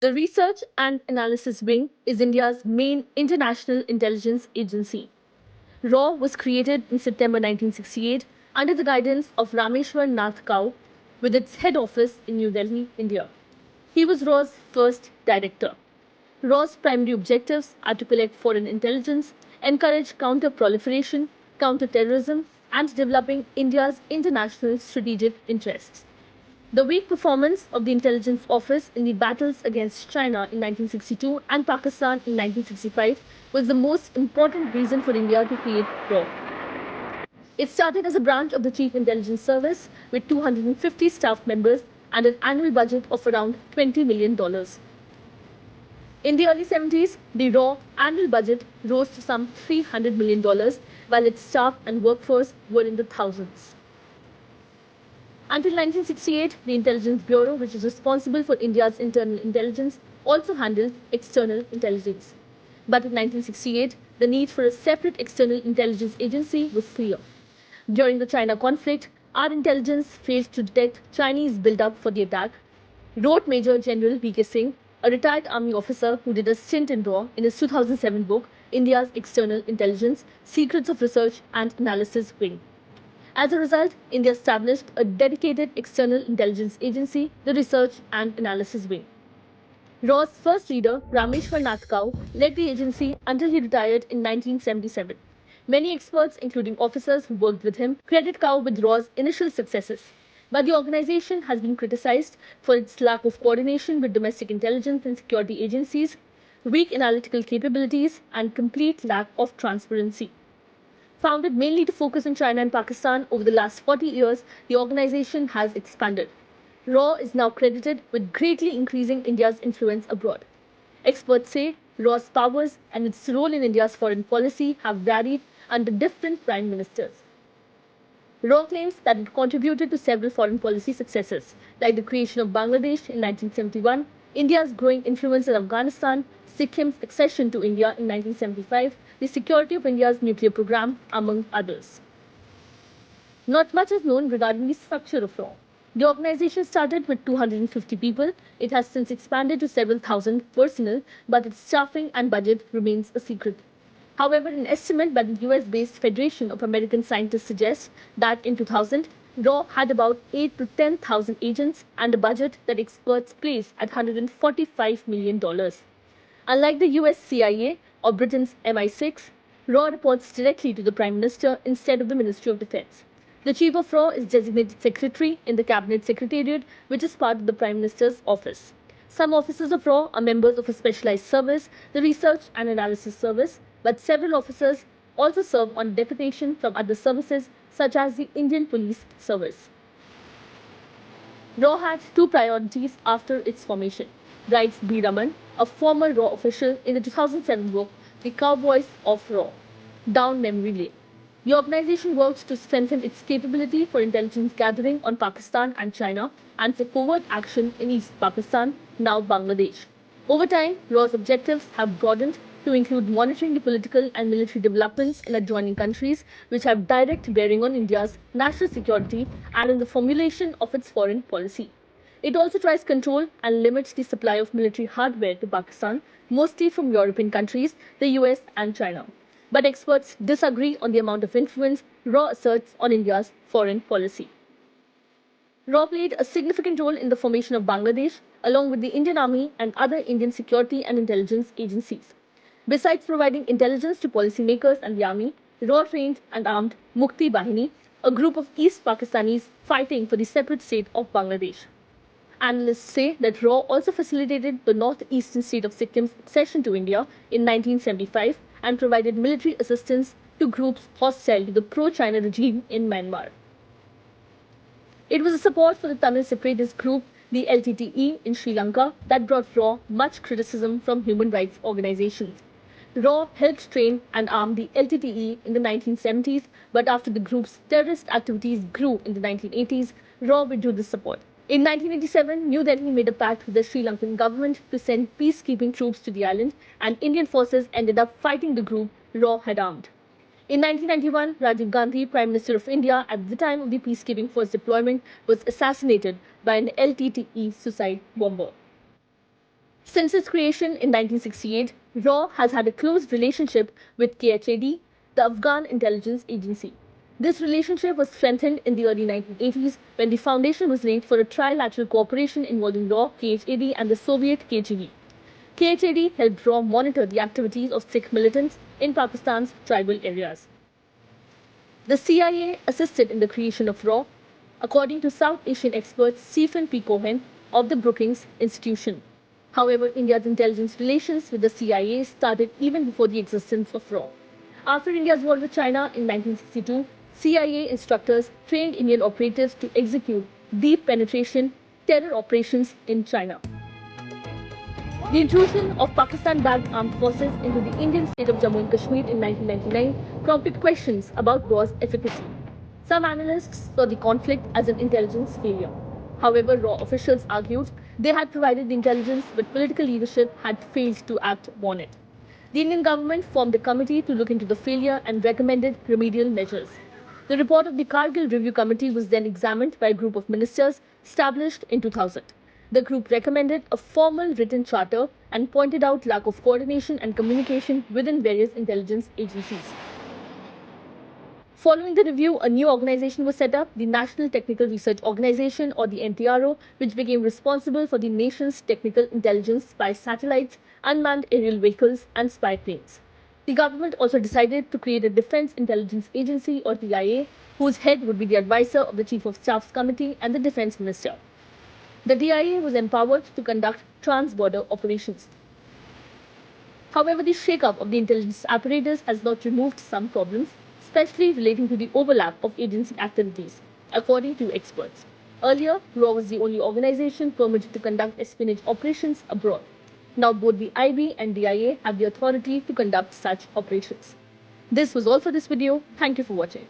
The Research and Analysis Wing is India's main international intelligence agency. RAW was created in September 1968 under the guidance of Rameshwar Nath Kao with its head office in New Delhi, India. He was RAW's first director. RAW's primary objectives are to collect foreign intelligence, encourage counter-proliferation, counter-terrorism, and developing India's international strategic interests. The weak performance of the intelligence office in the battles against China in 1962 and Pakistan in 1965 was the most important reason for India to create RAW. It started as a branch of the Chief Intelligence Service with 250 staff members and an annual budget of around $20 million. In the early 70s, the RAW annual budget rose to some $300 million, while its staff and workforce were in the thousands. Until 1968, the Intelligence Bureau, which is responsible for India's internal intelligence, also handled external intelligence. But in 1968, the need for a separate external intelligence agency was clear. During the China conflict, our intelligence failed to detect Chinese build-up for the attack, wrote Major General V.K. Singh, a retired army officer who did a stint in RAW, in his 2007 book, India's External Intelligence, Secrets of Research and Analysis Wing. As a result, India established a dedicated external intelligence agency, the Research and Analysis Wing. RAW's first leader, Rameshwar Nath Kao, led the agency until he retired in 1977. Many experts, including officers who worked with him, credit Kao with RAW's initial successes. But the organization has been criticized for its lack of coordination with domestic intelligence and security agencies, weak analytical capabilities, and complete lack of transparency. Founded mainly to focus on China and Pakistan, over the last 40 years, the organization has expanded. RAW is now credited with greatly increasing India's influence abroad. Experts say RAW's powers and its role in India's foreign policy have varied under different prime ministers. RAW claims that it contributed to several foreign policy successes, like the creation of Bangladesh in 1971, India's growing influence in Afghanistan, Sikkim's accession to India in 1975, the security of India's nuclear program, among others. Not much is known regarding the structure of RAW. The organization started with 250 people. It has since expanded to several thousand personnel, but its staffing and budget remains a secret. However, an estimate by the US-based Federation of American Scientists suggests that in 2000, RAW had about 8 to 10,000 agents and a budget that experts place at $145 million. Unlike the US CIA or Britain's MI6, RAW reports directly to the Prime Minister instead of the Ministry of Defense. The Chief of RAW is designated Secretary in the Cabinet Secretariat, which is part of the Prime Minister's office. Some officers of RAW are members of a specialized service, the Research and Analysis Service, but several officers also serve on deputation from other services such as the Indian Police Service. RAW had two priorities after its formation, writes B. Raman, a former RAW official, in the 2007 book, The Cowboys of RAW, Down Memory Lane. The organization worked to strengthen its capability for intelligence gathering on Pakistan and China and for covert action in East Pakistan, now Bangladesh. Over time, RAW's objectives have broadened to include monitoring the political and military developments in adjoining countries, which have direct bearing on India's national security and in the formulation of its foreign policy. It also tries control and limits the supply of military hardware to Pakistan, mostly from European countries, the US and China. But experts disagree on the amount of influence RAW asserts on India's foreign policy. RAW played a significant role in the formation of Bangladesh, along with the Indian Army and other Indian security and intelligence agencies. Besides providing intelligence to policymakers and the army, RAW trained and armed Mukti Bahini, a group of East Pakistanis fighting for the separate state of Bangladesh. Analysts say that RAW also facilitated the northeastern state of Sikkim's accession to India in 1975 and provided military assistance to groups hostile to the pro-China regime in Myanmar. It was the support for the Tamil separatist group, the LTTE, in Sri Lanka that brought RAW much criticism from human rights organizations. RAW helped train and arm the LTTE in the 1970s, but after the group's terrorist activities grew in the 1980s, RAW withdrew this support. In 1987, New Delhi made a pact with the Sri Lankan government to send peacekeeping troops to the island, and Indian forces ended up fighting the group RAW had armed. In 1991, Rajiv Gandhi, Prime Minister of India at the time of the peacekeeping force deployment, was assassinated by an LTTE suicide bomber. Since its creation in 1968, RAW has had a close relationship with KHAD, the Afghan intelligence agency. This relationship was strengthened in the early 1980s when the foundation was laid for a trilateral cooperation involving RAW, KHAD, and the Soviet KGB. KHAD helped RAW monitor the activities of Sikh militants in Pakistan's tribal areas. The CIA assisted in the creation of RAW, according to South Asian expert Stephen P. Cohen of the Brookings Institution. However, India's intelligence relations with the CIA started even before the existence of RAW. After India's war with China in 1962, CIA instructors trained Indian operatives to execute deep penetration terror operations in China. The intrusion of Pakistan-backed armed forces into the Indian state of Jammu and Kashmir in 1999 prompted questions about RAW's efficacy. Some analysts saw the conflict as an intelligence failure. However, RAW officials argued they had provided the intelligence, but political leadership had failed to act upon it. The Indian government formed a committee to look into the failure and recommended remedial measures. The report of the Kargil Review Committee was then examined by a group of ministers established in 2000. The group recommended a formal written charter and pointed out lack of coordination and communication within various intelligence agencies. Following the review, a new organization was set up, the National Technical Research Organization, or the NTRO, which became responsible for the nation's technical intelligence by satellites, unmanned aerial vehicles, and spy planes. The government also decided to create a Defense Intelligence Agency, or DIA, whose head would be the advisor of the Chief of Staff's Committee and the Defense Minister. The DIA was empowered to conduct trans-border operations. However, the shake-up of the intelligence apparatus has not removed some problems, especially relating to the overlap of agency activities, according to experts. Earlier, RAW was the only organization permitted to conduct espionage operations abroad. Now both the IB and DIA have the authority to conduct such operations. This was all for this video. Thank you for watching.